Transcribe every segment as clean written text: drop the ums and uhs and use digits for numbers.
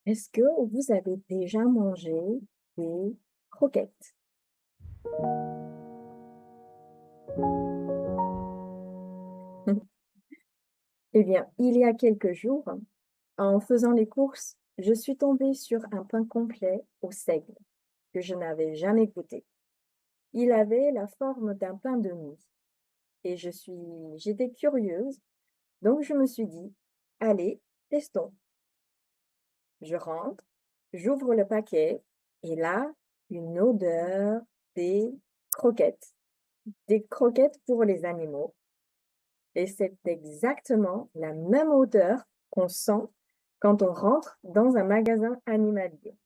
Est-ce que vous avez déjà mangé des croquettes? Eh bien, il y a quelques jours, en faisant les courses, je suis tombée sur un pain complet au seigle que je n'avais jamais goûté. Il avait la forme d'un pain de mie et j'étais curieuse, donc je me suis dit, allez, testons. Je rentre, j'ouvre le paquet et là, une odeur des croquettes, des croquettes pour les animaux. Et c'est exactement la même odeur qu'on sent quand on rentre dans un magasin animalier.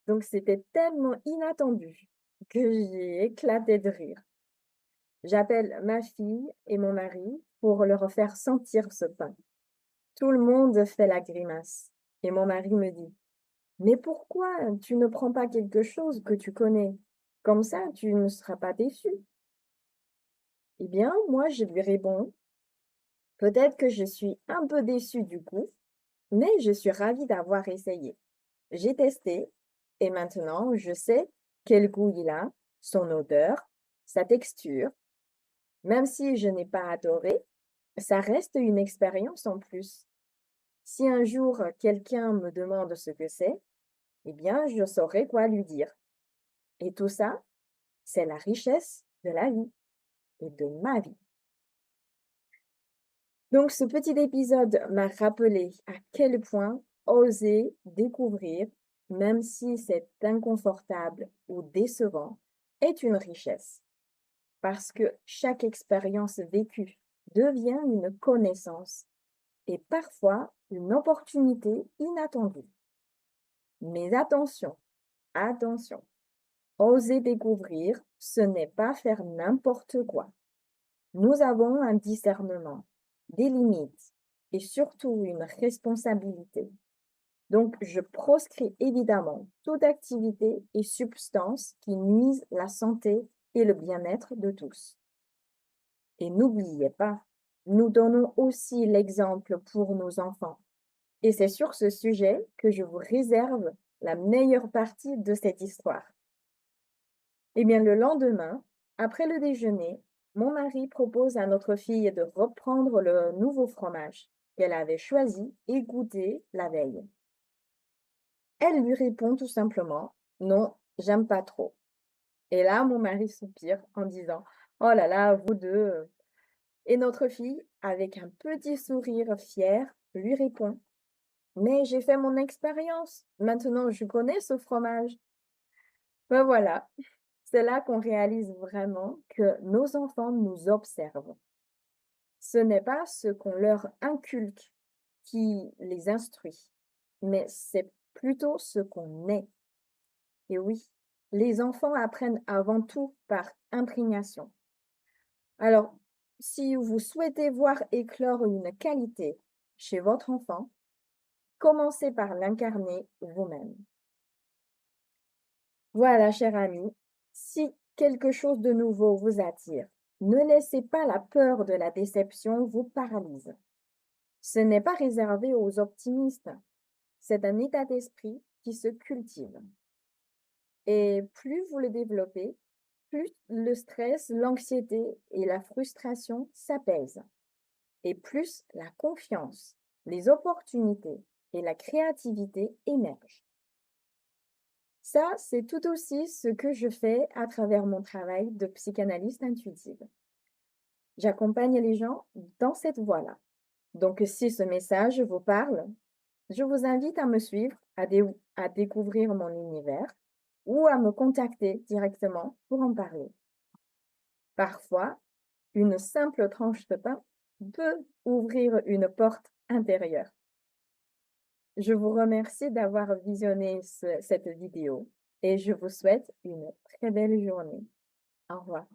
Donc c'était tellement inattendu que j'ai éclaté de rire. J'appelle ma fille et mon mari pour leur faire sentir ce pain. Tout le monde fait la grimace. Et mon mari me dit, mais pourquoi tu ne prends pas quelque chose que tu connais? Comme ça, tu ne seras pas déçu. Eh bien, moi, je lui réponds, peut-être que je suis un peu déçue du coup, mais je suis ravie d'avoir essayé. J'ai testé et maintenant je sais quel goût il a, son odeur, sa texture. Même si je n'ai pas adoré, ça reste une expérience en plus. Si un jour quelqu'un me demande ce que c'est, eh bien je saurai quoi lui dire. Et tout ça, c'est la richesse de la vie et de ma vie. Donc ce petit épisode m'a rappelé à quel point oser découvrir, même si c'est inconfortable ou décevant, est une richesse. Parce que chaque expérience vécue devient une connaissance et parfois une opportunité inattendue. Mais attention, attention, oser découvrir, ce n'est pas faire n'importe quoi. Nous avons un discernement, des limites et surtout une responsabilité. Donc, je proscris évidemment toute activité et substance qui nuisent la santé et le bien-être de tous. Et n'oubliez pas, nous donnons aussi l'exemple pour nos enfants. Et c'est sur ce sujet que je vous réserve la meilleure partie de cette histoire. Eh bien, le lendemain, après le déjeuner, mon mari propose à notre fille de reprendre le nouveau fromage qu'elle avait choisi et goûté la veille. Elle lui répond tout simplement, non, j'aime pas trop. Et là, mon mari soupire en disant, oh là là, vous deux. Et notre fille, avec un petit sourire fier, lui répond, mais j'ai fait mon expérience. Maintenant, je connais ce fromage. Ben voilà, c'est là qu'on réalise vraiment que nos enfants nous observent. Ce n'est pas ce qu'on leur inculque qui les instruit, mais c'est plutôt ce qu'on est. Et oui, les enfants apprennent avant tout par imprégnation. Alors, si vous souhaitez voir éclore une qualité chez votre enfant, commencez par l'incarner vous-même. Voilà, cher ami, si quelque chose de nouveau vous attire, ne laissez pas la peur de la déception vous paralyse. Ce n'est pas réservé aux optimistes, c'est un état d'esprit qui se cultive. Et plus vous le développez, plus le stress, l'anxiété et la frustration s'apaisent. Et plus la confiance, les opportunités et la créativité émergent. Ça, c'est tout aussi ce que je fais à travers mon travail de psychanalyste intuitive. J'accompagne les gens dans cette voie-là. Donc, si ce message vous parle, je vous invite à me suivre, à découvrir mon univers ou à me contacter directement pour en parler. Parfois, une simple tranche de pain peut ouvrir une porte intérieure. Je vous remercie d'avoir visionné cette vidéo et je vous souhaite une très belle journée. Au revoir.